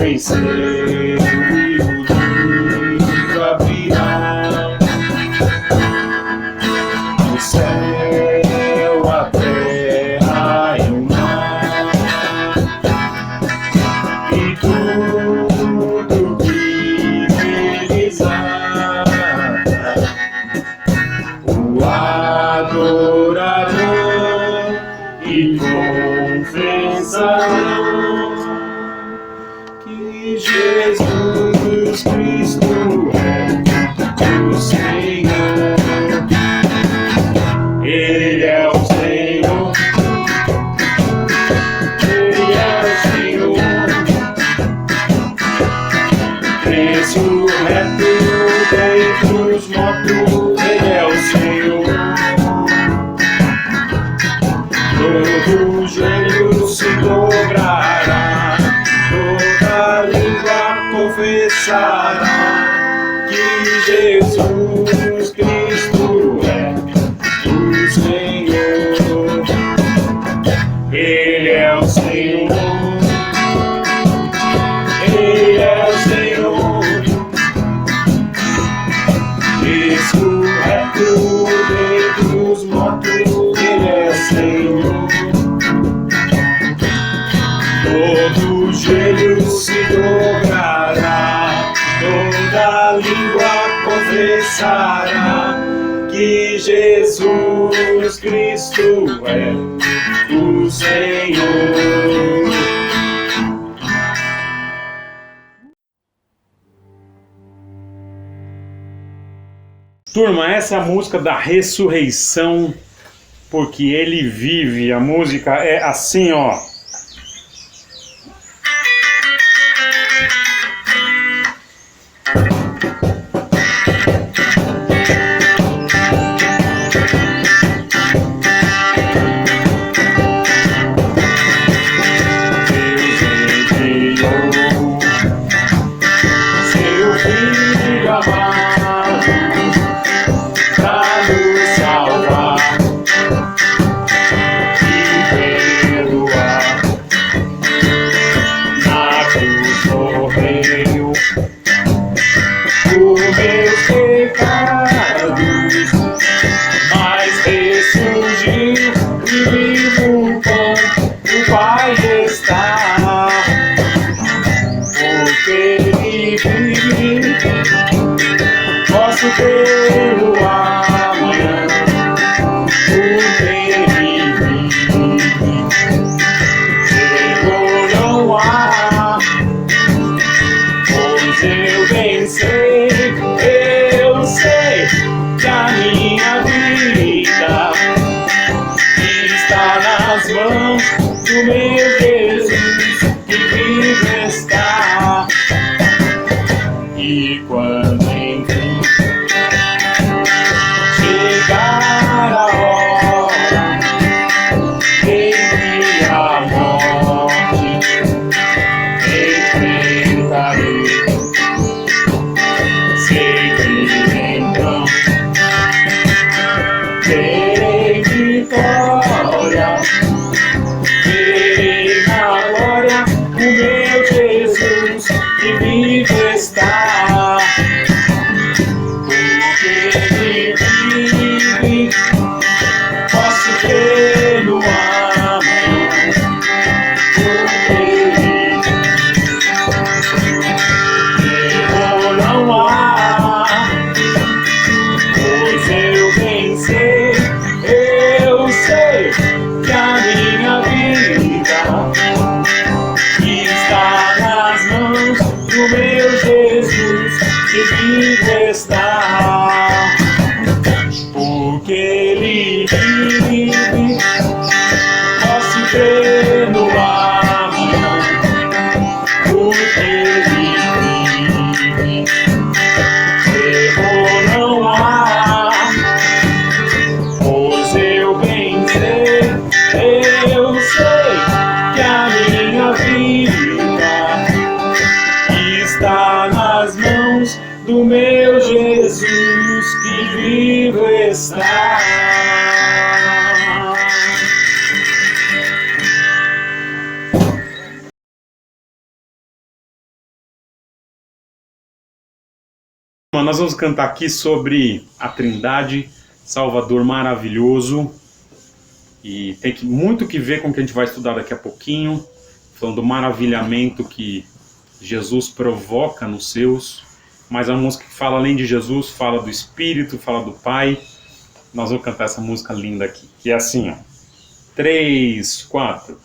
venceu e o livro abrirá. O céu, a terra e o mar, e tudo que neles há, o adorarão e confessarão que Jesus Cristo é o Senhor. Ele é o Senhor. Ele é o Senhor. Ressurreto dentre os mortos, Ele é o Senhor. Todo joelho se dobrará, toda língua confessará que Jesus Cristo é o Senhor. Ele é o Senhor. Ele é o Senhor. Ressurreto dentre os mortos, Ele é o Senhor. Todo joelho se dobrará, toda língua confessará que Jesus Cristo é o Senhor. Turma, essa é a música da ressurreição, porque Ele vive. A música é assim, ó. Posso ter o amanhã, porque Ele vive. Chegou, não há, pois eu venci. Eu sei que a minha vida está nas mãos do meu Jesus, que vive está. E quando enfim chegar a hora em que a morte enfrentarei, sei que então terei vitória, verei na glória o meu Jesus que vive está. Porque Ele vive, posso crer no amanhã, porque Ele vive, erro não há, pois eu bem sei, eu sei que a minha vida está nas mãos do meu Jesus que vivo está. Nós vamos cantar aqui sobre a Trindade, Salvador maravilhoso, e tem muito que ver com o que a gente vai estudar daqui a pouquinho, falando do maravilhamento que Jesus provoca nos seus, mas a música que fala além de Jesus, fala do Espírito, fala do Pai. Nós vamos cantar essa música linda aqui, que é assim, ó. 3, 4.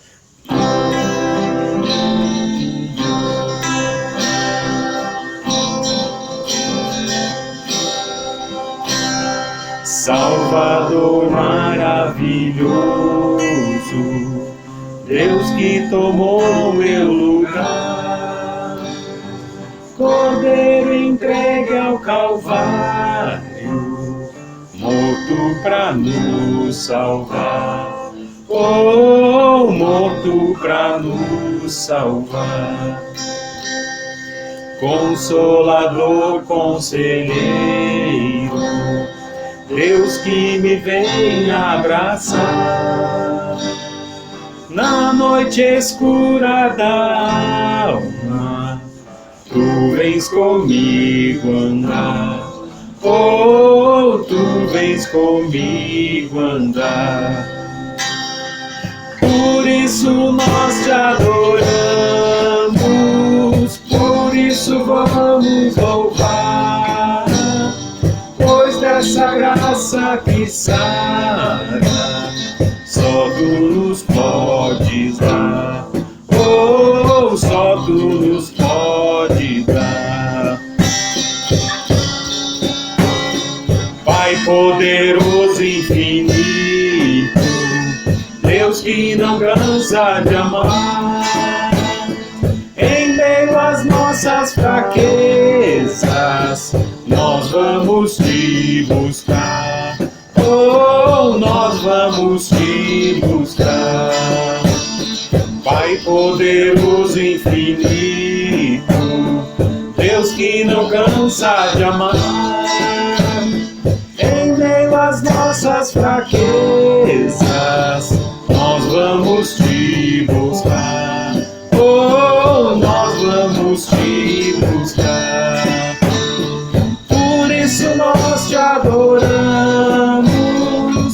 Salvador maravilhoso, Deus que tomou o meu lugar, Cordeiro entregue ao Calvário, morto pra nos salvar, oh, morto pra nos salvar. Consolador, conselheiro, Deus que me vem abraçar, na noite escura da alma, tu vens comigo andar, oh, tu vens comigo andar. Por isso nós te adoramos, por isso vamos louvar, pois dessa graça que sara, só tu nos podes dar, oh, só tu nos podes dar. Pai poderoso infinito, Deus que não cansa de amar, em meio às nossas fraquezas, nós vamos te buscar, oh, nós vamos te buscar. Pai poderoso infinito, Deus que não cansa de amar, em meio às nossas fraquezas, nós vamos te buscar, oh, nós vamos te buscar. Por isso nós te adoramos,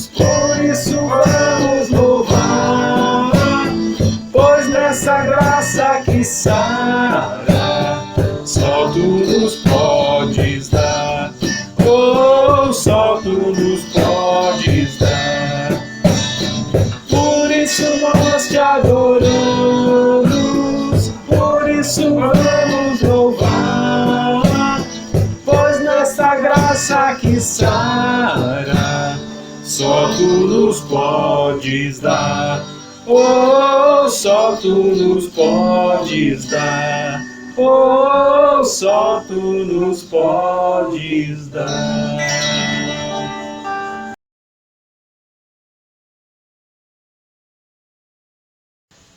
por isso vamos louvar, pois nessa graça que sara, só tu nos podes dar, oh, só tu nos podes dar. Por isso nós te adoramos, por isso vamos louvar, pois nessa graça que sara, só tu nos podes dar, oh, só tu nos podes dar, oh, só tu nos podes dar.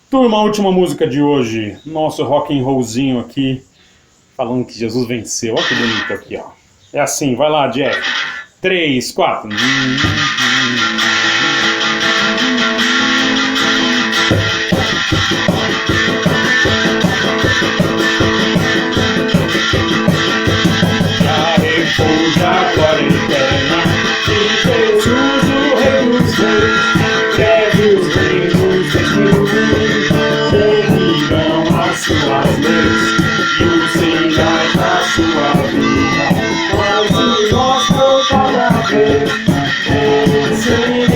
Turma, a última música de hoje, nosso rock and rollzinho aqui, falando que Jesus venceu. Olha que bonito aqui, ó. É assim, vai lá, Jeff. 3, 4. Já repousa a glória eterna de Jesus, o Rei dos Reis, deve os reinos destruir, seguirão as suas leis e os sinais da sua vida, mas nós por cada vez venceremos.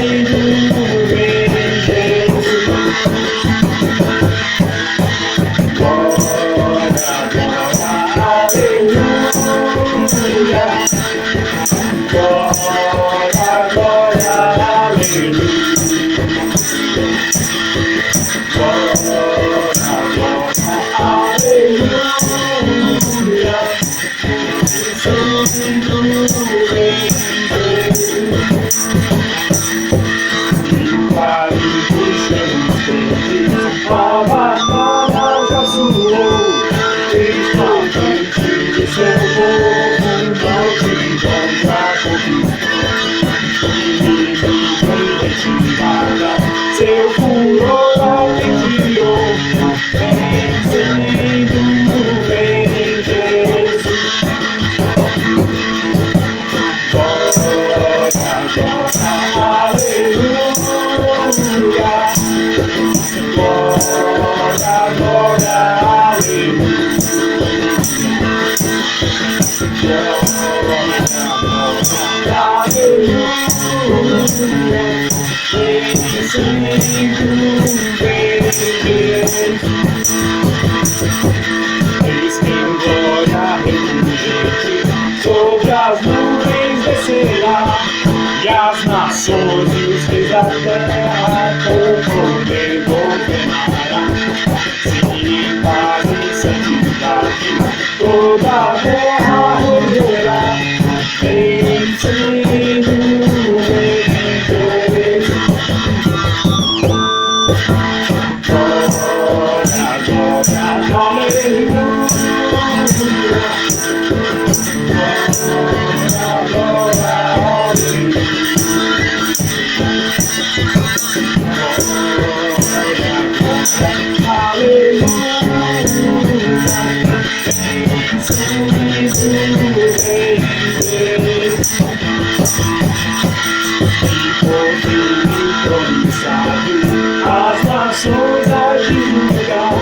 Eis que em glória refulgente sobre as nuvens descerá, e as nações e os reis da terra com poder governará. Sim, em paz e santidade toda a terra regerá. Vencendo o rei. Glória, glória, aleluia. As nações a divulgar,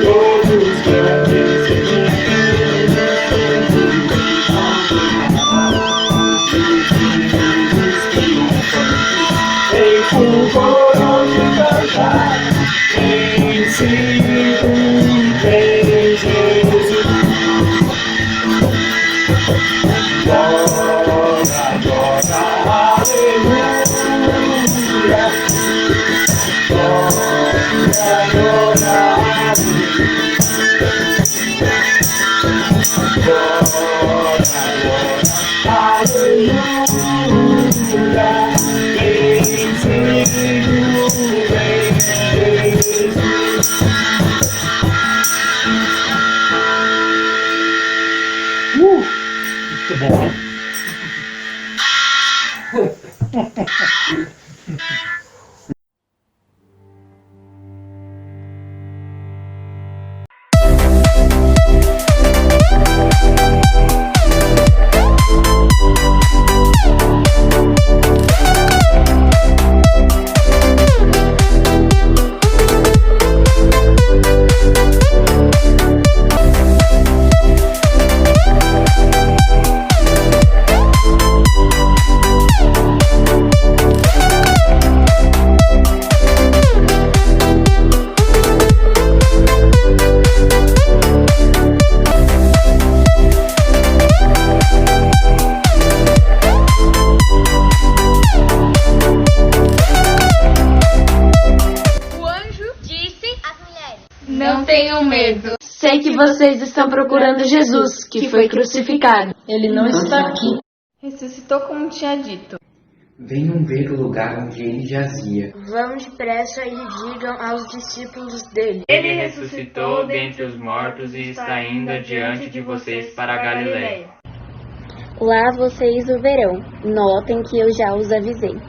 todos grandes em fulgor de cantar, vencido em Jesus. Glória, glória, aleluia. Muito bom. Não tenham medo. Sei que vocês estão procurando Jesus, que foi crucificado. Ele não está aqui. Ressuscitou como tinha dito. Venham ver o lugar onde ele jazia. Vão depressa e digam aos discípulos dele. Ele ressuscitou dentre os mortos e está indo adiante de vocês para a Galiléia. Lá vocês o verão. Notem que eu já os avisei.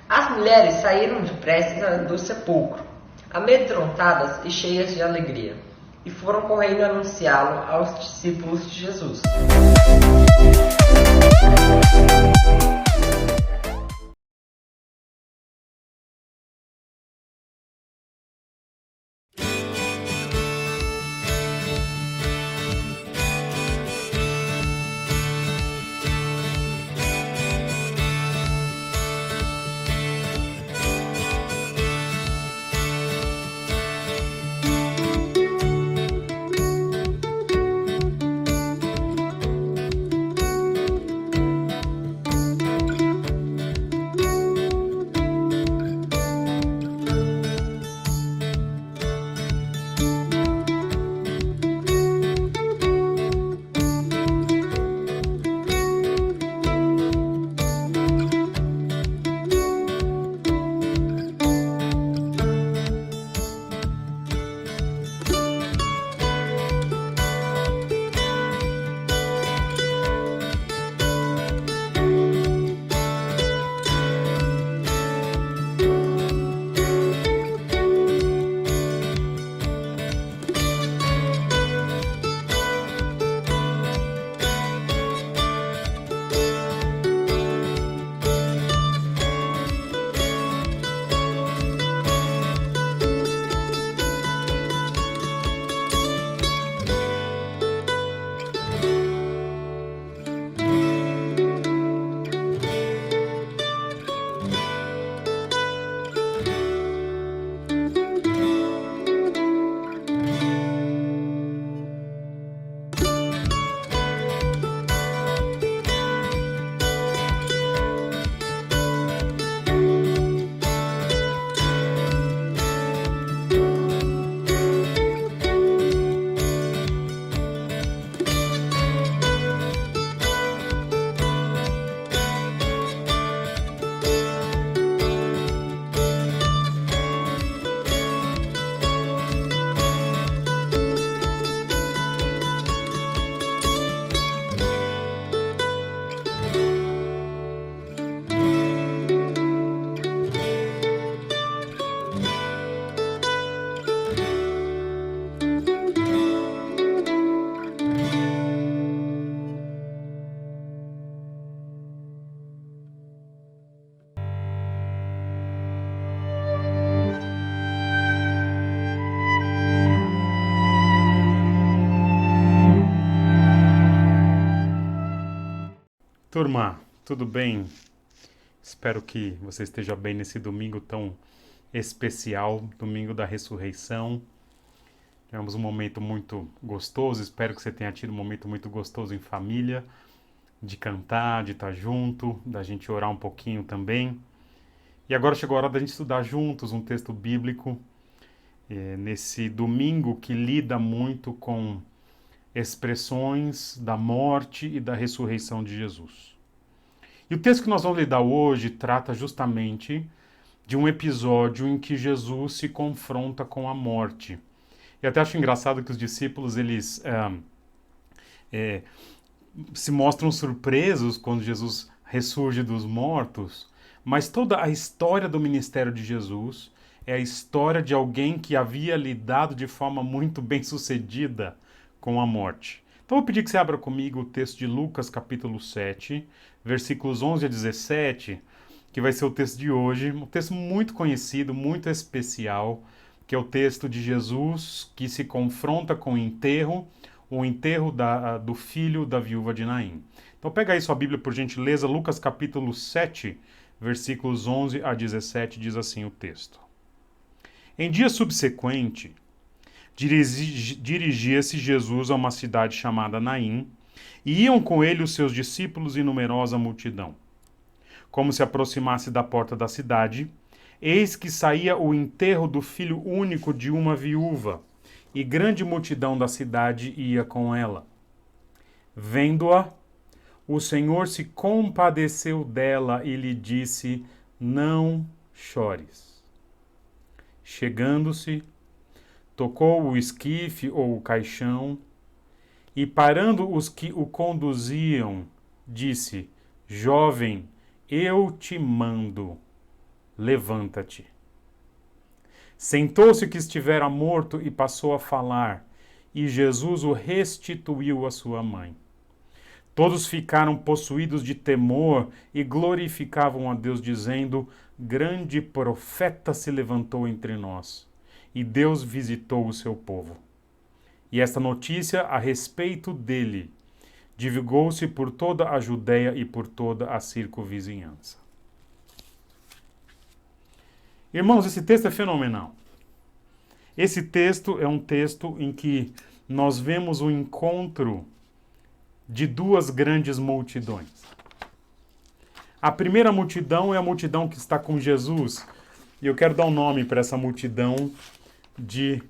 As mulheres saíram depressa do sepulcro, amedrontadas e cheias de alegria, e foram correndo anunciá-lo aos discípulos de Jesus. Turma, tudo bem? Espero que você esteja bem nesse domingo tão especial, domingo da ressurreição. Tivemos um momento muito gostoso, espero que você tenha tido um momento muito gostoso em família, de cantar, de estar junto, da gente orar um pouquinho também. E agora chegou a hora da gente estudar juntos um texto bíblico, nesse domingo que lida muito com expressões da morte e da ressurreição de Jesus. E o texto que nós vamos lidar hoje trata justamente de um episódio em que Jesus se confronta com a morte. E até acho engraçado que os discípulos, eles se mostram surpresos quando Jesus ressurge dos mortos, mas toda a história do ministério de Jesus é a história de alguém que havia lidado de forma muito bem sucedida com a morte. Então eu vou pedir que você abra comigo o texto de Lucas capítulo 7, versículos 11 a 17, que vai ser o texto de hoje, um texto muito conhecido, muito especial, que é o texto de Jesus que se confronta com o enterro do filho da viúva de Naim. Então pega aí sua Bíblia por gentileza, Lucas capítulo 7, versículos 11 a 17, diz assim o texto. Em dia subsequente, dirigia-se Jesus a uma cidade chamada Naim, e iam com ele os seus discípulos e numerosa multidão. Como se aproximasse da porta da cidade, eis que saía o enterro do filho único de uma viúva, e grande multidão da cidade ia com ela. Vendo-a, o Senhor se compadeceu dela e lhe disse: não chores. Chegando-se, tocou o esquife ou o caixão, e parando os que o conduziam, disse: jovem, eu te mando, levanta-te. Sentou-se o que estivera morto e passou a falar, e Jesus o restituiu à sua mãe. Todos ficaram possuídos de temor e glorificavam a Deus, dizendo: grande profeta se levantou entre nós, e Deus visitou o seu povo. E esta notícia a respeito dele divulgou-se por toda a Judéia e por toda a circunvizinhança. Irmãos, esse texto é fenomenal. Esse texto é um texto em que nós vemos o encontro de duas grandes multidões. A primeira multidão é a multidão que está com Jesus, e eu quero dar um nome para essa multidão de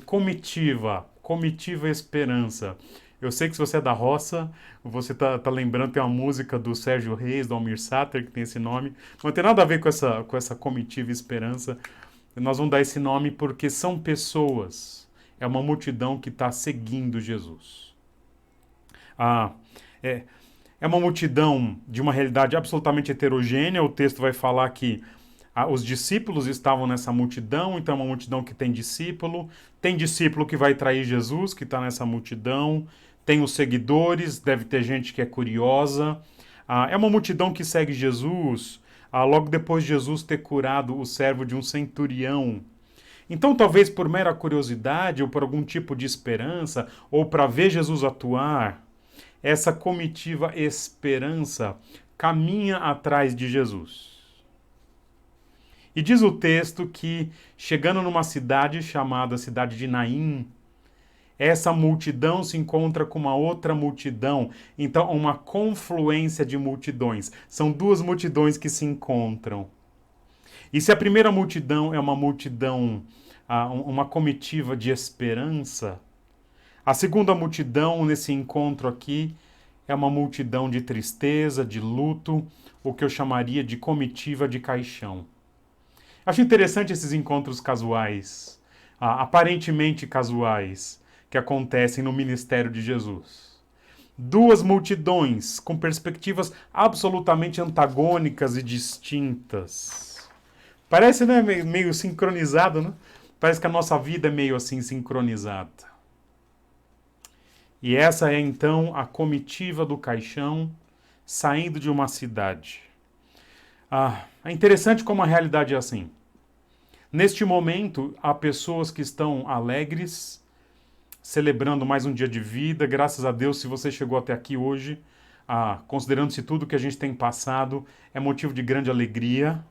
comitiva esperança. Eu sei que se você é da roça, você tá lembrando, tem uma música do Sérgio Reis, do Almir Sater, que tem esse nome, mas não tem nada a ver com essa comitiva esperança. Nós vamos dar esse nome porque são pessoas, é uma multidão que está seguindo Jesus. É uma multidão de uma realidade absolutamente heterogênea. O texto vai falar que os discípulos estavam nessa multidão, então é uma multidão que tem discípulo que vai trair Jesus, que está nessa multidão, tem os seguidores, deve ter gente que é curiosa. É uma multidão que segue Jesus, logo depois de Jesus ter curado o servo de um centurião. Então, talvez por mera curiosidade, ou por algum tipo de esperança, ou para ver Jesus atuar, essa comitiva esperança caminha atrás de Jesus. E diz o texto que, chegando numa cidade chamada cidade de Naim, essa multidão se encontra com uma outra multidão. Então, uma confluência de multidões. São duas multidões que se encontram. E se a primeira multidão é uma multidão, uma comitiva de esperança, a segunda multidão, nesse encontro aqui, é uma multidão de tristeza, de luto, o que eu chamaria de comitiva de caixão. Acho interessante esses encontros casuais, aparentemente casuais, que acontecem no ministério de Jesus. Duas multidões com perspectivas absolutamente antagônicas e distintas. Parece, né, meio sincronizado, né? Parece que a nossa vida é meio assim sincronizada. E essa é então a comitiva do caixão saindo de uma cidade. É interessante como a realidade é assim. Neste momento, há pessoas que estão alegres, celebrando mais um dia de vida. Graças a Deus, se você chegou até aqui hoje, considerando-se tudo que a gente tem passado, é motivo de grande alegria.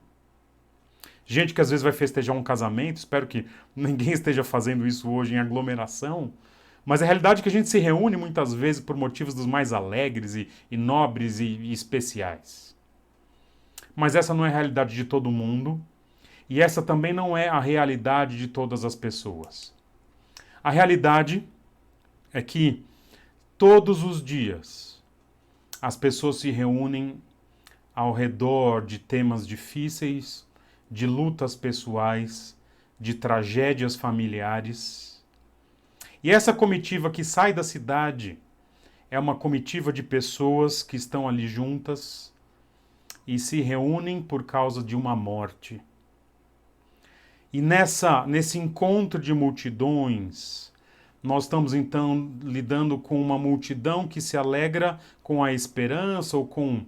Gente que às vezes vai festejar um casamento, espero que ninguém esteja fazendo isso hoje em aglomeração, mas a realidade é que a gente se reúne muitas vezes por motivos dos mais alegres e nobres e especiais. Mas essa não é a realidade de todo mundo, e essa também não é a realidade de todas as pessoas. A realidade é que todos os dias as pessoas se reúnem ao redor de temas difíceis, de lutas pessoais, de tragédias familiares. E essa comitiva que sai da cidade é uma comitiva de pessoas que estão ali juntas e se reúnem por causa de uma morte. E nesse encontro de multidões, nós estamos então lidando com uma multidão que se alegra com a esperança ou com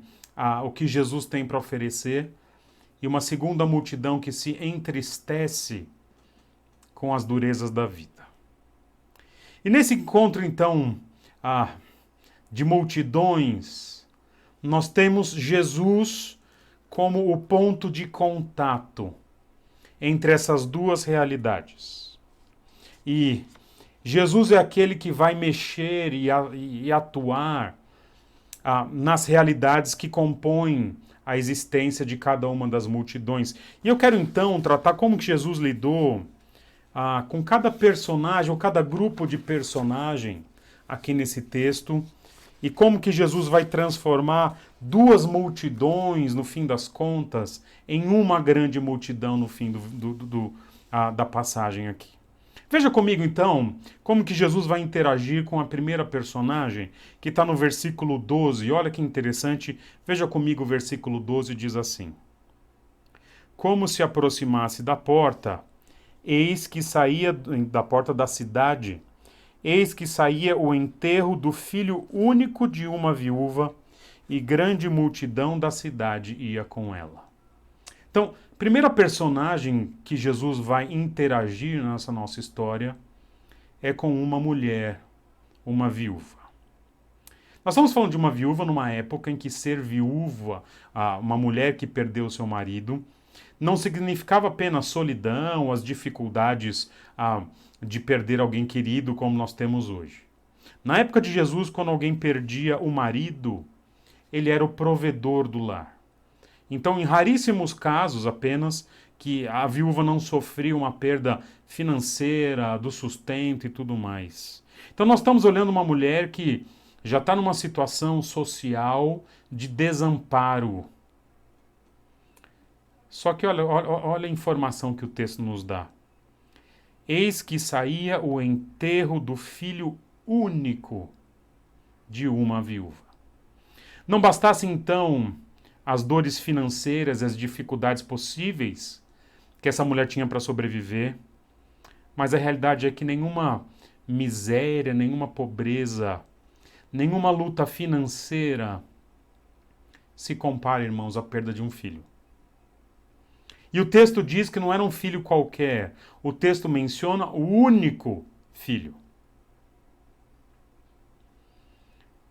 o que Jesus tem para oferecer, e uma segunda multidão que se entristece com as durezas da vida. E nesse encontro então de multidões, nós temos Jesus como o ponto de contato entre essas duas realidades. E Jesus é aquele que vai mexer e atuar nas realidades que compõem a existência de cada uma das multidões. E eu quero então tratar como que Jesus lidou com cada personagem ou cada grupo de personagem aqui nesse texto, e como que Jesus vai transformar duas multidões, no fim das contas, em uma grande multidão no fim da passagem aqui. Veja comigo, então, como que Jesus vai interagir com a primeira personagem, que está no versículo 12. Olha que interessante, veja comigo o versículo 12, diz assim: Como se aproximasse da porta, eis que saía da porta da cidade, eis que saía o enterro do filho único de uma viúva, e grande multidão da cidade ia com ela. Então, primeira personagem que Jesus vai interagir nessa nossa história é com uma mulher, uma viúva. Nós estamos falando de uma viúva numa época em que ser viúva, uma mulher que perdeu seu marido, não significava apenas solidão, as dificuldades de perder alguém querido como nós temos hoje. Na época de Jesus, quando alguém perdia o marido, ele era o provedor do lar. Então, em raríssimos casos apenas, que a viúva não sofria uma perda financeira, do sustento e tudo mais. Então, nós estamos olhando uma mulher que já está numa situação social de desamparo. Só que olha a informação que o texto nos dá. Eis que saía o enterro do filho único de uma viúva. Não bastasse então as dores financeiras, as dificuldades possíveis que essa mulher tinha para sobreviver, mas a realidade é que nenhuma miséria, nenhuma pobreza, nenhuma luta financeira se compara, irmãos, à perda de um filho. E o texto diz que não era um filho qualquer, o texto menciona o único filho.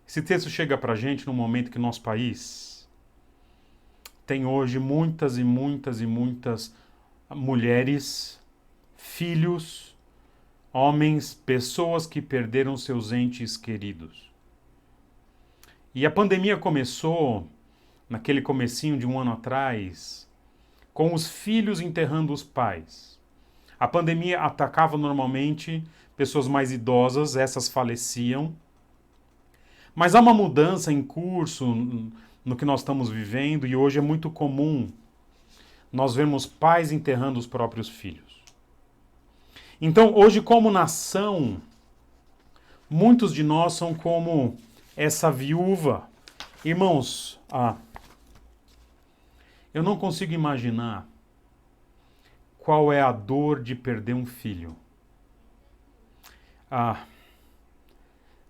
Esse texto chega para a gente num momento que o nosso país tem hoje muitas e muitas e muitas mulheres, filhos, homens, pessoas que perderam seus entes queridos. E a pandemia começou, naquele comecinho de um ano atrás, com os filhos enterrando os pais. A pandemia atacava normalmente pessoas mais idosas, essas faleciam. Mas há uma mudança em curso no que nós estamos vivendo, e hoje é muito comum nós vermos pais enterrando os próprios filhos. Então, hoje, como nação, muitos de nós são como essa viúva. Irmãos, eu não consigo imaginar qual é a dor de perder um filho.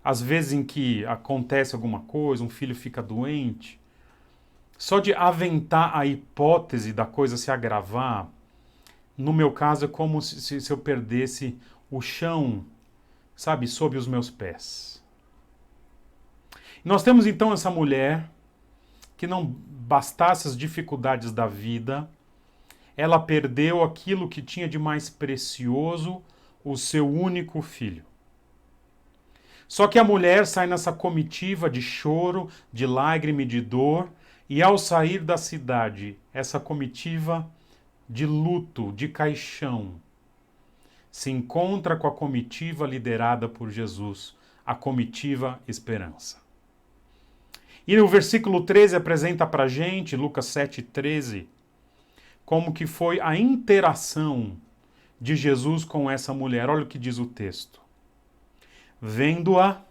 Às vezes em que acontece alguma coisa, um filho fica doente, só de aventar a hipótese da coisa se agravar, no meu caso é como se eu perdesse o chão, sabe, sob os meus pés. Nós temos então essa mulher que não bastasse as dificuldades da vida, ela perdeu aquilo que tinha de mais precioso, o seu único filho. Só que a mulher sai nessa comitiva de choro, de lágrima e de dor, e ao sair da cidade, essa comitiva de luto, de caixão, se encontra com a comitiva liderada por Jesus, a comitiva esperança. E o versículo 13 apresenta para a gente, Lucas 7,13, como que foi a interação de Jesus com essa mulher. Olha o que diz o texto. Vendo-a,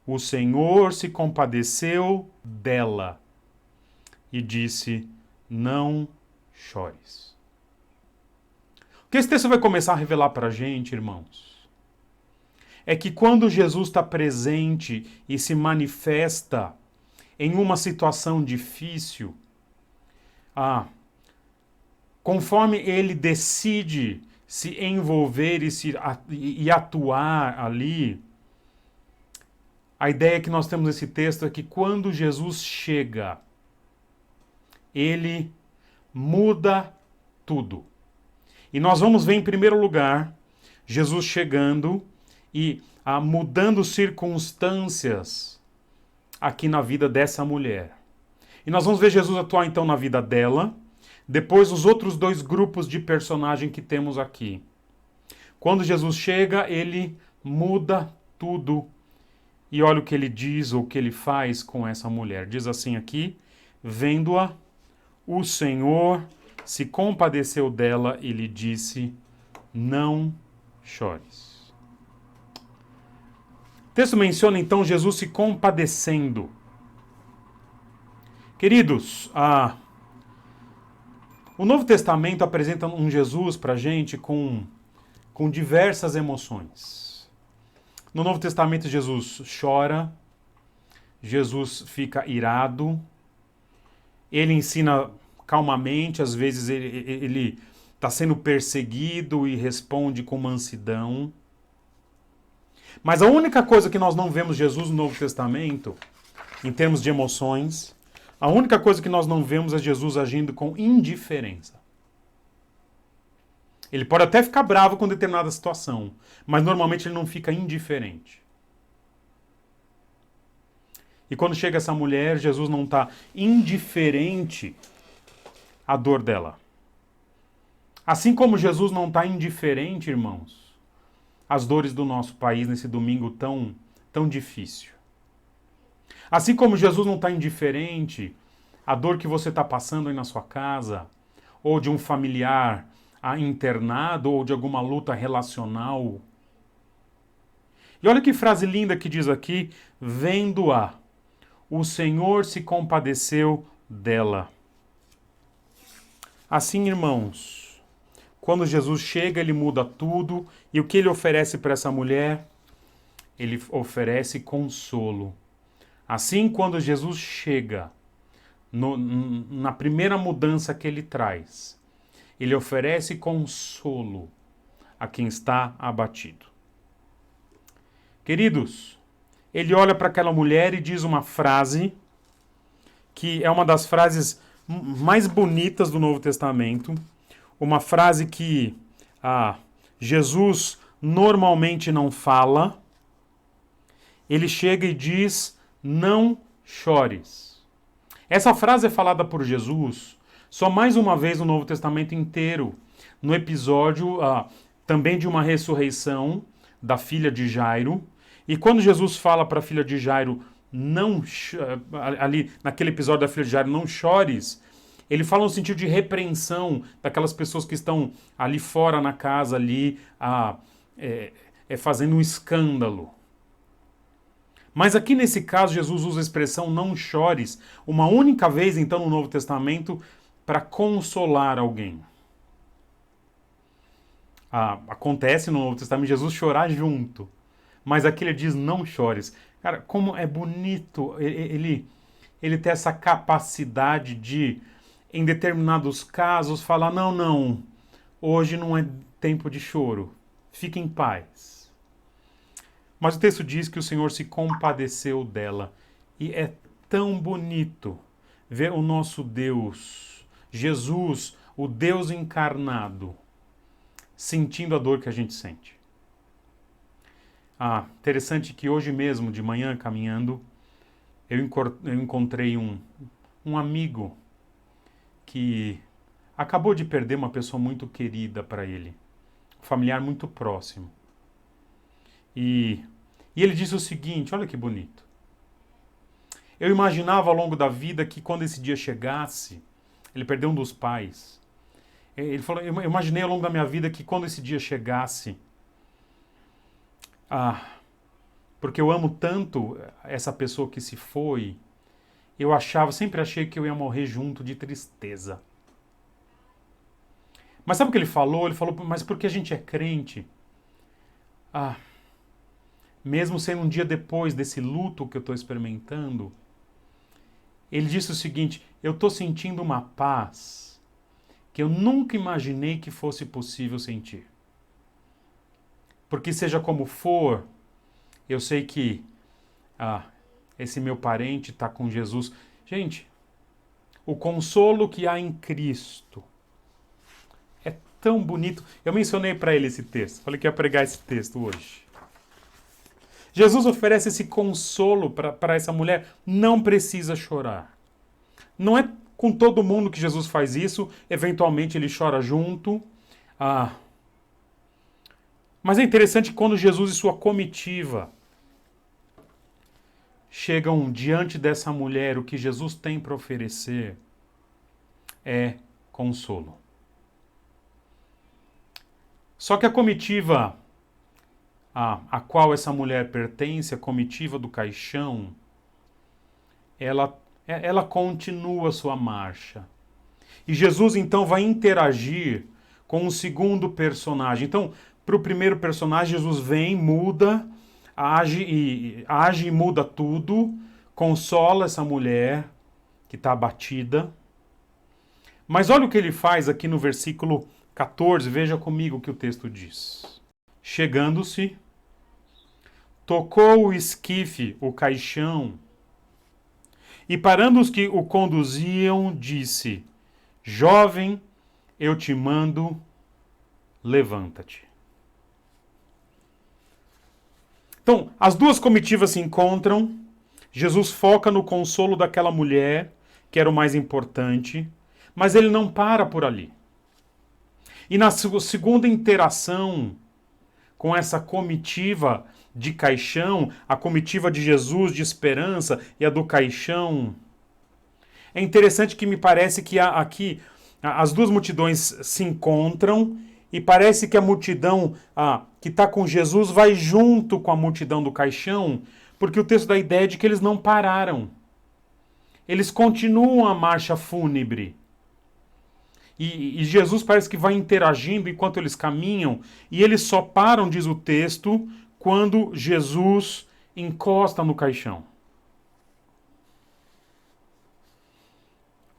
o Senhor se compadeceu dela e disse, não chores. O que esse texto vai começar a revelar para a gente, irmãos, é que quando Jesus está presente e se manifesta em uma situação difícil, conforme ele decide se envolver e atuar ali, a ideia que nós temos nesse texto é que quando Jesus chega, ele muda tudo. E nós vamos ver em primeiro lugar, Jesus chegando e mudando circunstâncias aqui na vida dessa mulher. E nós vamos ver Jesus atuar então na vida dela, depois os outros dois grupos de personagem que temos aqui. Quando Jesus chega, ele muda tudo. E olha o que ele diz ou o que ele faz com essa mulher. Diz assim aqui, vendo-a, o Senhor se compadeceu dela e lhe disse, não chores. O texto menciona então Jesus se compadecendo. Queridos, o Novo Testamento apresenta um Jesus para a gente com diversas emoções. No Novo Testamento, Jesus chora, Jesus fica irado, ele ensina calmamente, às vezes ele está sendo perseguido e responde com mansidão. Mas a única coisa que nós não vemos Jesus no Novo Testamento, em termos de emoções, a única coisa que nós não vemos é Jesus agindo com indiferença. Ele pode até ficar bravo com determinada situação, mas normalmente ele não fica indiferente. E quando chega essa mulher, Jesus não está indiferente à dor dela. Assim como Jesus não está indiferente, irmãos, às dores do nosso país nesse domingo tão difícil. Assim como Jesus não está indiferente à dor que você está passando aí na sua casa, ou de um familiar internado, ou de alguma luta relacional. E olha que frase linda que diz aqui, vendo-a, o Senhor se compadeceu dela. Assim, irmãos, quando Jesus chega, ele muda tudo, e o que ele oferece para essa mulher? Ele oferece consolo. Assim, quando Jesus chega, na primeira mudança que ele traz, ele oferece consolo a quem está abatido. Queridos, ele olha para aquela mulher e diz uma frase que é uma das frases mais bonitas do Novo Testamento, uma frase que Jesus normalmente não fala. Ele chega e diz, não chores. Essa frase é falada por Jesus só mais uma vez no Novo Testamento inteiro, no episódio também de uma ressurreição da filha de Jairo. E quando Jesus fala para a filha de Jairo, ali naquele episódio da filha de Jairo, não chores, ele fala no sentido de repreensão daquelas pessoas que estão ali fora na casa, ali fazendo um escândalo. Mas aqui nesse caso, Jesus usa a expressão não chores, uma única vez então no Novo Testamento, para consolar alguém. Acontece no Novo Testamento Jesus chorar junto, mas aqui ele diz não chores. Cara, como é bonito ele ter essa capacidade de, em determinados casos, falar, não, hoje não é tempo de choro, fique em paz. Mas o texto diz que o Senhor se compadeceu dela. E é tão bonito ver o nosso Deus, Jesus, o Deus encarnado, sentindo a dor que a gente sente. Interessante que hoje mesmo, de manhã, caminhando, eu encontrei um amigo que acabou de perder uma pessoa muito querida para ele, um familiar muito próximo. E ele disse o seguinte, olha que bonito. Eu imaginava ao longo da vida que quando esse dia chegasse, ele perdeu um dos pais. Ele falou, eu imaginei ao longo da minha vida que quando esse dia chegasse, porque eu amo tanto essa pessoa que se foi, eu sempre achei que eu ia morrer junto de tristeza. Mas sabe o que ele falou? Ele falou, mas porque a gente é crente, mesmo sendo um dia depois desse luto que eu estou experimentando, ele disse o seguinte, eu estou sentindo uma paz que eu nunca imaginei que fosse possível sentir. Porque seja como for, eu sei que esse meu parente está com Jesus. Gente, o consolo que há em Cristo é tão bonito. Eu mencionei para ele esse texto, falei que ia pregar esse texto hoje. Jesus oferece esse consolo para essa mulher, não precisa chorar. Não é com todo mundo que Jesus faz isso, eventualmente ele chora junto. Mas é interessante que quando Jesus e sua comitiva chegam diante dessa mulher, o que Jesus tem para oferecer é consolo. Só que a comitiva a qual essa mulher pertence, a comitiva do caixão, ela continua sua marcha. E Jesus então vai interagir com um segundo personagem. Então, para o primeiro personagem, Jesus vem, muda, age e muda tudo, consola essa mulher que está abatida. Mas olha o que ele faz aqui no versículo 14, veja comigo o que o texto diz. Chegando-se, tocou o esquife, o caixão, e parando os que o conduziam, disse, jovem, eu te mando, levanta-te. Então, as duas comitivas se encontram, Jesus foca no consolo daquela mulher, que era o mais importante, mas ele não para por ali. E na segunda interação com essa comitiva de caixão, a comitiva de Jesus de esperança e a do caixão, é interessante que me parece que aqui as duas multidões se encontram e parece que a multidão que está com Jesus vai junto com a multidão do caixão, porque o texto dá a ideia de que eles não pararam. Eles continuam a marcha fúnebre. E Jesus parece que vai interagindo enquanto eles caminham, e eles só param, diz o texto, quando Jesus encosta no caixão.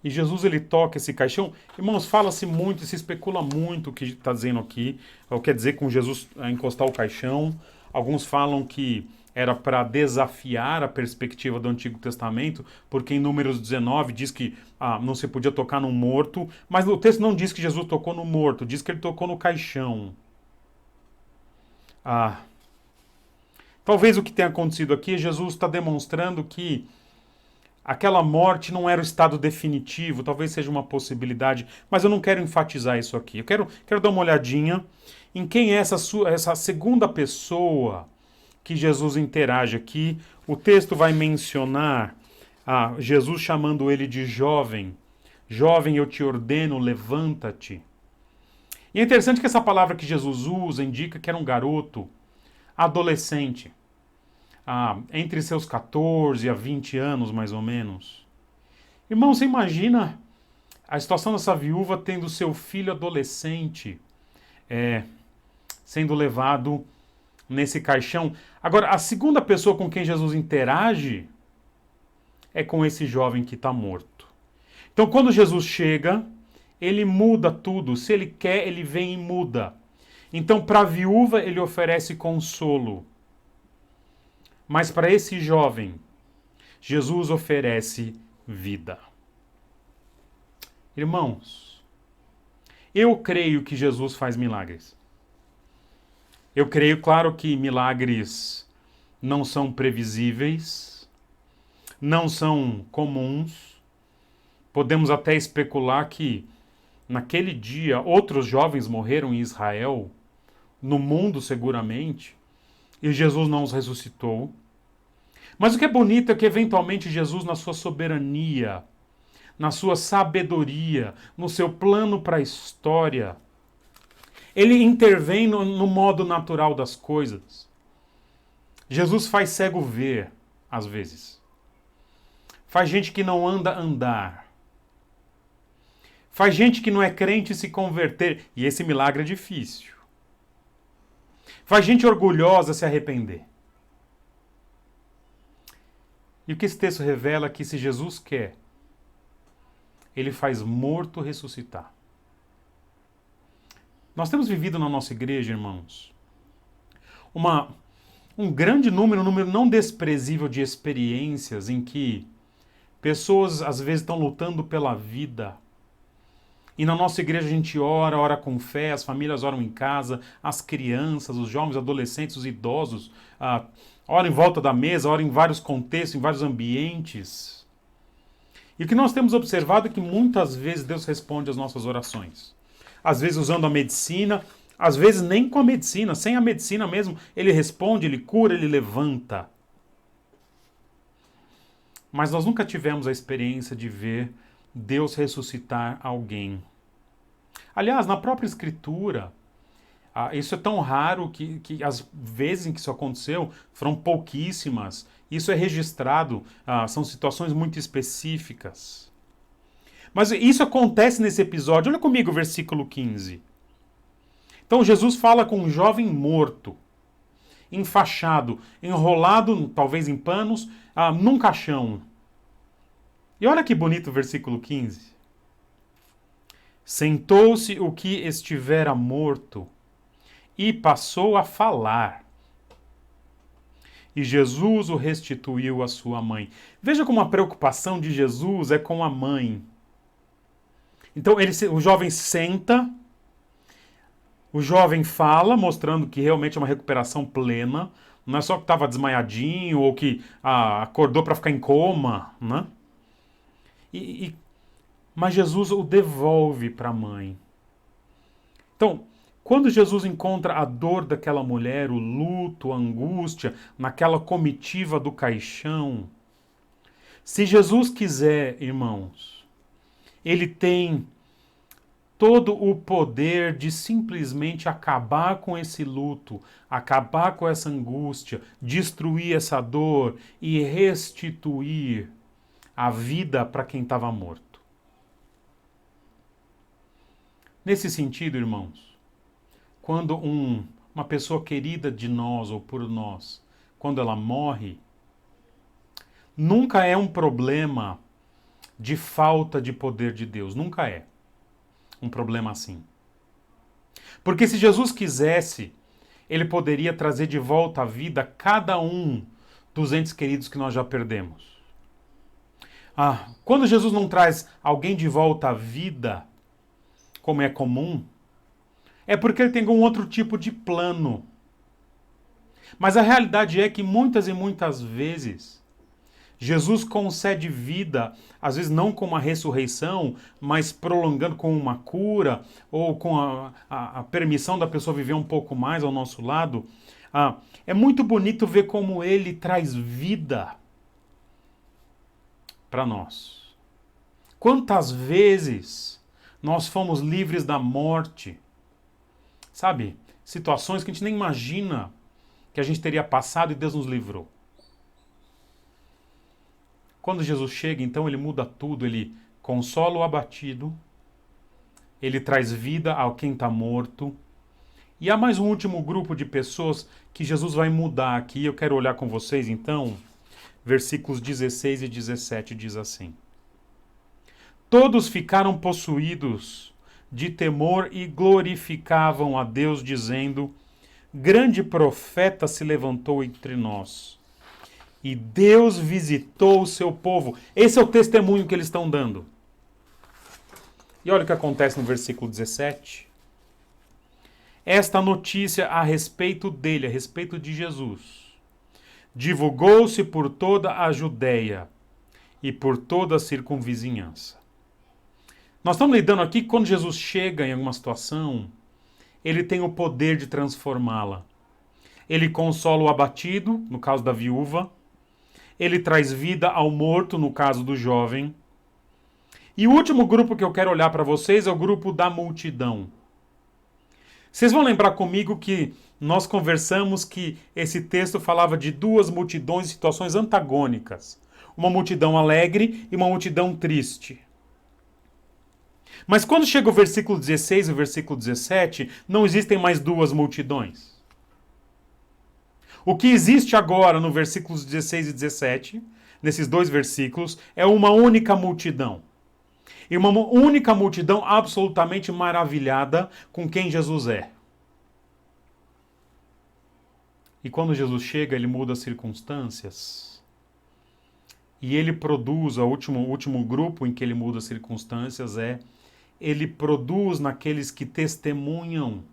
E Jesus, ele toca esse caixão. Irmãos, fala-se muito, se especula muito o que está dizendo aqui. Quer dizer com Jesus encostar o caixão. Alguns falam que era para desafiar a perspectiva do Antigo Testamento, porque em Números 19 diz que não se podia tocar no morto, mas o texto não diz que Jesus tocou no morto, diz que ele tocou no caixão. Talvez o que tenha acontecido aqui, Jesus está demonstrando que aquela morte não era o estado definitivo, talvez seja uma possibilidade, mas eu não quero enfatizar isso aqui. Eu quero dar uma olhadinha em quem é essa segunda pessoa que Jesus interage aqui. O texto vai mencionar Jesus chamando ele de jovem. Jovem, eu te ordeno, levanta-te. E é interessante que essa palavra que Jesus usa indica que era um garoto, adolescente, entre seus 14 a 20 anos, mais ou menos. Irmão, você imagina a situação dessa viúva tendo seu filho adolescente sendo levado nesse caixão. Agora, a segunda pessoa com quem Jesus interage é com esse jovem que está morto. Então, quando Jesus chega, ele muda tudo. Se ele quer, ele vem e muda. Então, para a viúva, ele oferece consolo. Mas para esse jovem, Jesus oferece vida. Irmãos, eu creio que Jesus faz milagres. Eu creio, claro, que milagres não são previsíveis, não são comuns. Podemos até especular que naquele dia outros jovens morreram em Israel, no mundo seguramente, e Jesus não os ressuscitou. Mas o que é bonito é que eventualmente Jesus, na sua soberania, na sua sabedoria, no seu plano para a história, ele intervém no modo natural das coisas. Jesus faz cego ver, às vezes. Faz gente que não anda andar. Faz gente que não é crente se converter. E esse milagre é difícil. Faz gente orgulhosa se arrepender. E o que esse texto revela é que se Jesus quer, ele faz morto ressuscitar. Nós temos vivido na nossa igreja, irmãos, um grande número, um número não desprezível de experiências em que pessoas às vezes estão lutando pela vida. E na nossa igreja a gente ora com fé, as famílias oram em casa, as crianças, os jovens, adolescentes, os idosos, oram em volta da mesa, oram em vários contextos, em vários ambientes. E o que nós temos observado é que muitas vezes Deus responde às nossas orações. Às vezes usando a medicina, às vezes nem com a medicina, sem a medicina mesmo, ele responde, ele cura, ele levanta. Mas nós nunca tivemos a experiência de ver Deus ressuscitar alguém. Aliás, na própria Escritura, isso é tão raro que as vezes em que isso aconteceu foram pouquíssimas. Isso é registrado, são situações muito específicas. Mas isso acontece nesse episódio. Olha comigo o versículo 15. Então Jesus fala com um jovem morto, enfaixado, enrolado, talvez em panos, num caixão. E olha que bonito o versículo 15. Sentou-se o que estivera morto e passou a falar. E Jesus o restituiu à sua mãe. Veja como a preocupação de Jesus é com a mãe. Então o jovem senta, o jovem fala, mostrando que realmente é uma recuperação plena. Não é só que estava desmaiadinho ou que acordou para ficar em coma, né? Mas Jesus o devolve para a mãe. Então, quando Jesus encontra a dor daquela mulher, o luto, a angústia, naquela comitiva do caixão, se Jesus quiser, irmãos, ele tem todo o poder de simplesmente acabar com esse luto, acabar com essa angústia, destruir essa dor e restituir a vida para quem estava morto. Nesse sentido, irmãos, quando uma pessoa querida de nós ou por nós, quando ela morre, nunca é um problema de falta de poder de Deus. Nunca é um problema assim. Porque se Jesus quisesse, ele poderia trazer de volta à vida cada um dos entes queridos que nós já perdemos. Quando Jesus não traz alguém de volta à vida, como é comum, é porque ele tem um outro tipo de plano. Mas a realidade é que muitas e muitas vezes Jesus concede vida, às vezes não com uma ressurreição, mas prolongando com uma cura ou com a permissão da pessoa viver um pouco mais ao nosso lado. É muito bonito ver como ele traz vida para nós. Quantas vezes nós fomos livres da morte? Sabe? Situações que a gente nem imagina que a gente teria passado e Deus nos livrou. Quando Jesus chega, então, ele muda tudo. Ele consola o abatido, ele traz vida a quem está morto. E há mais um último grupo de pessoas que Jesus vai mudar aqui. Eu quero olhar com vocês, então, versículos 16 e 17 diz assim: Todos ficaram possuídos de temor e glorificavam a Deus, dizendo: Grande profeta se levantou entre nós, E Deus visitou o seu povo. Esse é o testemunho que eles estão dando. E olha o que acontece no versículo 17. Esta notícia a respeito dele, a respeito de Jesus, divulgou-se por toda a Judéia e por toda a circunvizinhança. Nós estamos lidando aqui que quando Jesus chega em alguma situação, ele tem o poder de transformá-la. Ele consola o abatido, no caso da viúva. Ele traz vida ao morto, no caso do jovem. E o último grupo que eu quero olhar para vocês é o grupo da multidão. Vocês vão lembrar comigo que nós conversamos que esse texto falava de duas multidões em situações antagônicas. Uma multidão alegre e uma multidão triste. Mas quando chega o versículo 16 e o versículo 17, não existem mais duas multidões. O que existe agora no versículos 16 e 17, nesses dois versículos, é uma única multidão. E uma única multidão absolutamente maravilhada com quem Jesus é. E quando Jesus chega, ele muda as circunstâncias. E ele produz, o último grupo em que ele muda as circunstâncias ele produz naqueles que testemunham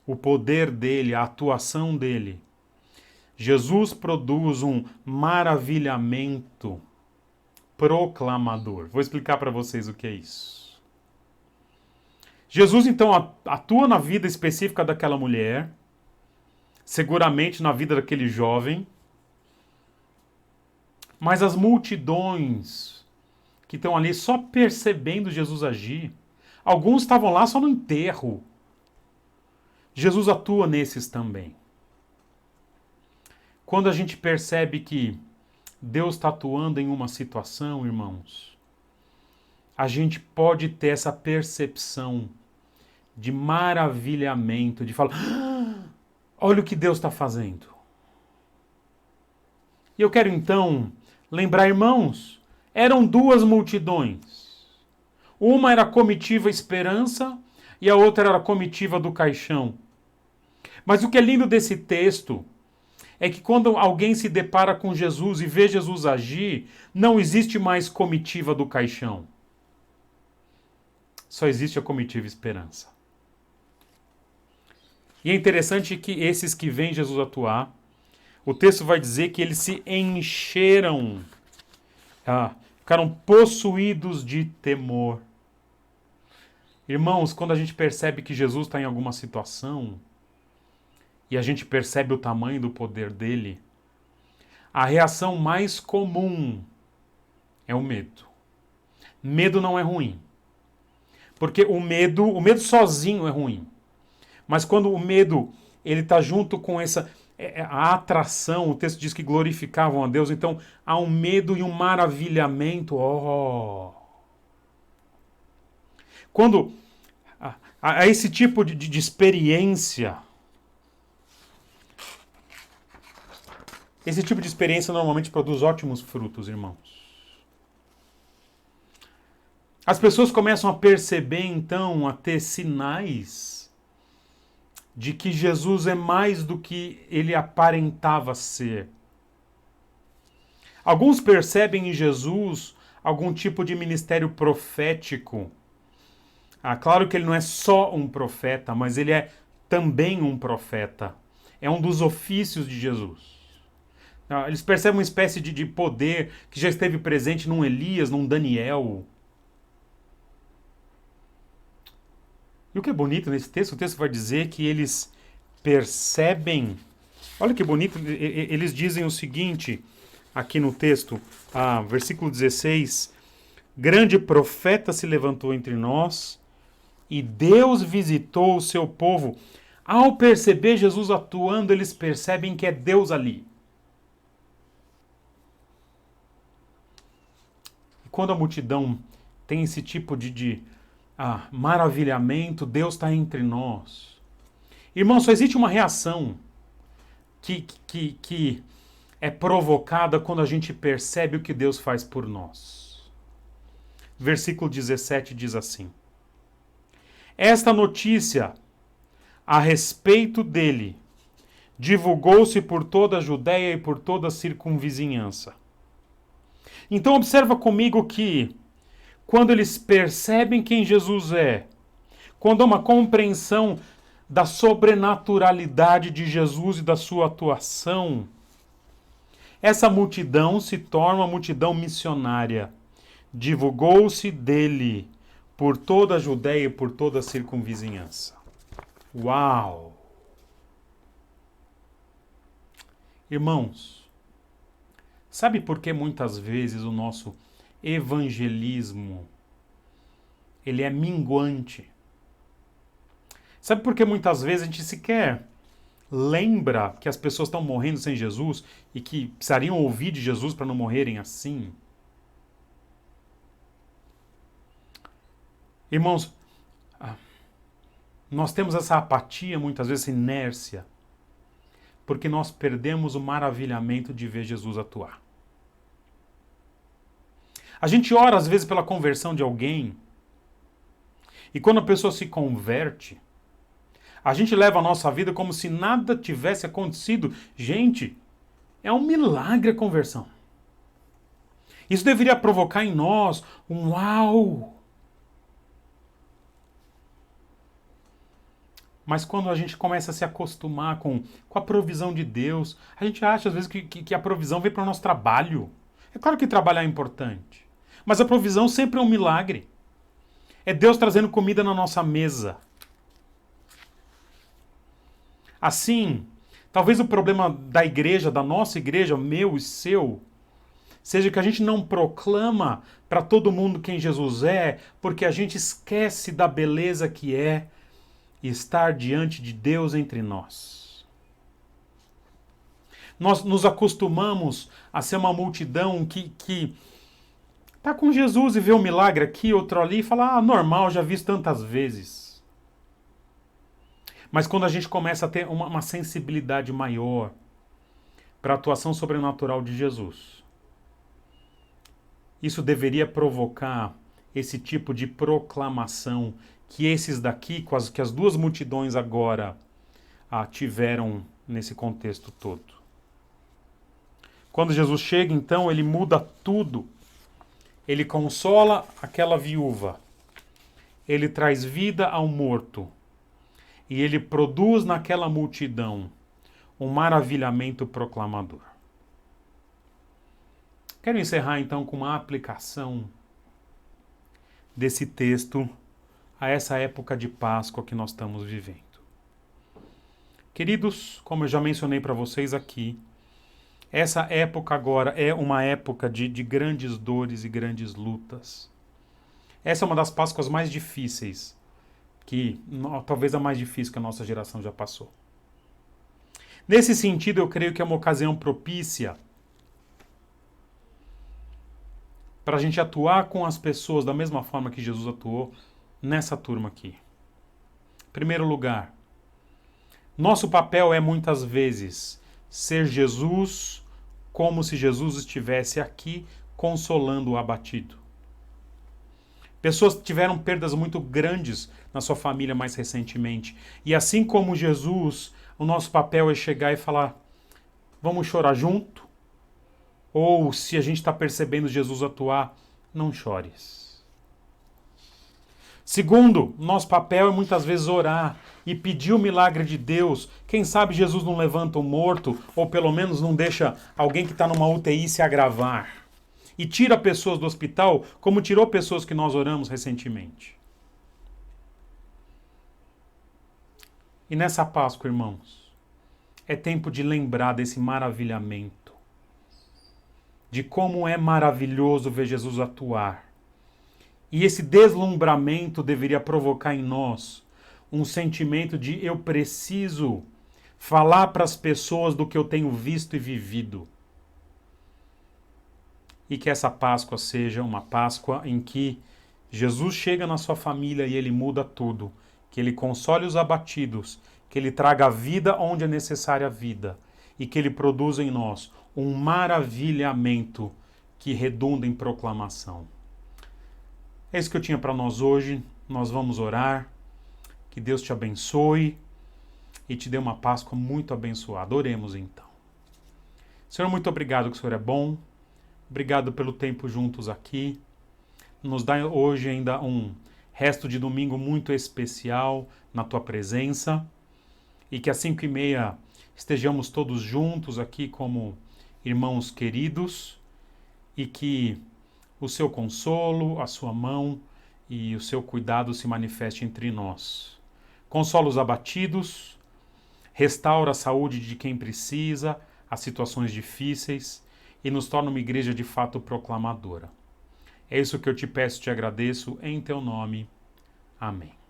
o poder dele, a atuação dele. Jesus produz um maravilhamento proclamador. Vou explicar para vocês o que é isso. Jesus, então, atua na vida específica daquela mulher, seguramente na vida daquele jovem, mas as multidões que estão ali só percebendo Jesus agir, alguns estavam lá só no enterro. Jesus atua nesses também. Quando a gente percebe que Deus está atuando em uma situação, irmãos, a gente pode ter essa percepção de maravilhamento, de falar, olha o que Deus está fazendo. E eu quero então lembrar, irmãos, eram duas multidões. Uma era a comitiva esperança e a outra era a comitiva do caixão. Mas o que é lindo desse texto é que quando alguém se depara com Jesus e vê Jesus agir, não existe mais comitiva do caixão. Só existe a comitiva esperança. E é interessante que esses que veem Jesus atuar, o texto vai dizer que eles se encheram, ficaram possuídos de temor. Irmãos, quando a gente percebe que Jesus está em alguma situação, e a gente percebe o tamanho do poder dele, a reação mais comum é o medo. Medo não é ruim. Porque o medo sozinho é ruim. Mas quando o medo ele está junto com a atração, o texto diz que glorificavam a Deus, então há um medo e um maravilhamento. Quando há esse tipo de experiência, esse tipo de experiência normalmente produz ótimos frutos, irmãos. As pessoas começam a perceber, então, a ter sinais de que Jesus é mais do que ele aparentava ser. Alguns percebem em Jesus algum tipo de ministério profético. Claro que ele não é só um profeta, mas ele é também um profeta. É um dos ofícios de Jesus. Eles percebem uma espécie de poder que já esteve presente num Elias, num Daniel. E o que é bonito nesse texto? O texto vai dizer que eles percebem. Olha que bonito, eles dizem o seguinte, aqui no texto, versículo 16. Grande profeta se levantou entre nós e Deus visitou o seu povo. Ao perceber Jesus atuando, eles percebem que é Deus ali. Quando a multidão tem esse tipo de maravilhamento, Deus está entre nós. Irmão, só existe uma reação que é provocada quando a gente percebe o que Deus faz por nós. Versículo 17 diz assim: esta notícia a respeito dele divulgou-se por toda a Judéia e por toda a circunvizinhança. Então observa comigo que, quando eles percebem quem Jesus é, quando há uma compreensão da sobrenaturalidade de Jesus e da sua atuação, essa multidão se torna uma multidão missionária. Divulgou-se dele por toda a Judéia e por toda a circunvizinhança. Uau! Irmãos, sabe por que muitas vezes o nosso evangelismo ele é minguante? Sabe por que muitas vezes a gente sequer lembra que as pessoas estão morrendo sem Jesus e que precisariam ouvir de Jesus para não morrerem assim? Irmãos, nós temos essa apatia, muitas vezes essa inércia, porque nós perdemos o maravilhamento de ver Jesus atuar. A gente ora às vezes pela conversão de alguém, e quando a pessoa se converte, a gente leva a nossa vida como se nada tivesse acontecido. Gente, é um milagre a conversão. Isso deveria provocar em nós um uau! Mas quando a gente começa a se acostumar com a provisão de Deus, a gente acha às vezes que a provisão vem para o nosso trabalho. É claro que trabalhar é importante, mas a provisão sempre é um milagre. É Deus trazendo comida na nossa mesa. Assim, talvez o problema da igreja, da nossa igreja, meu e seu, seja que a gente não proclama para todo mundo quem Jesus é, porque a gente esquece da beleza que é estar diante de Deus entre nós. Nós nos acostumamos a ser uma multidão que está com Jesus e vê um milagre aqui, outro ali, e fala, normal, já vi isso tantas vezes. Mas quando a gente começa a ter uma sensibilidade maior para a atuação sobrenatural de Jesus, isso deveria provocar esse tipo de proclamação que esses daqui, que as duas multidões agora tiveram nesse contexto todo. Quando Jesus chega, então, ele muda tudo. Ele consola aquela viúva. Ele traz vida ao morto. E ele produz naquela multidão um maravilhamento proclamador. Quero encerrar então com uma aplicação desse texto a essa época de Páscoa que nós estamos vivendo. Queridos, como eu já mencionei para vocês aqui, essa época agora é uma época de grandes dores e grandes lutas. Essa é uma das Páscoas mais difíceis, talvez a mais difícil que a nossa geração já passou. Nesse sentido, eu creio que é uma ocasião propícia para a gente atuar com as pessoas da mesma forma que Jesus atuou nessa turma aqui. Em primeiro lugar, nosso papel é muitas vezes ser Jesus como se Jesus estivesse aqui consolando o abatido. Pessoas tiveram perdas muito grandes na sua família mais recentemente. E assim como Jesus, o nosso papel é chegar e falar, vamos chorar junto? Ou se a gente está percebendo Jesus atuar, não chores. Segundo, nosso papel é muitas vezes orar e pedir o milagre de Deus. Quem sabe Jesus não levanta um morto, ou pelo menos não deixa alguém que está numa UTI se agravar. E tira pessoas do hospital, como tirou pessoas que nós oramos recentemente. E nessa Páscoa, irmãos, é tempo de lembrar desse maravilhamento, de como é maravilhoso ver Jesus atuar. E esse deslumbramento deveria provocar em nós um sentimento de eu preciso falar para as pessoas do que eu tenho visto e vivido. E que essa Páscoa seja uma Páscoa em que Jesus chega na sua família e ele muda tudo. Que ele console os abatidos, que ele traga a vida onde é necessária a vida e que ele produza em nós um maravilhamento que redunda em proclamação. É isso que eu tinha para nós hoje. Nós vamos orar. Que Deus te abençoe e te dê uma Páscoa muito abençoada. Oremos então. Senhor, muito obrigado que o Senhor é bom. Obrigado pelo tempo juntos aqui. Nos dá hoje ainda um resto de domingo muito especial na Tua presença. E que às 5h30 estejamos todos juntos aqui como irmãos queridos. E que o Seu consolo, a Sua mão e o Seu cuidado se manifeste entre nós. Consola os abatidos, restaura a saúde de quem precisa, as situações difíceis e nos torna uma igreja de fato proclamadora. É isso que eu te peço e te agradeço em teu nome. Amém.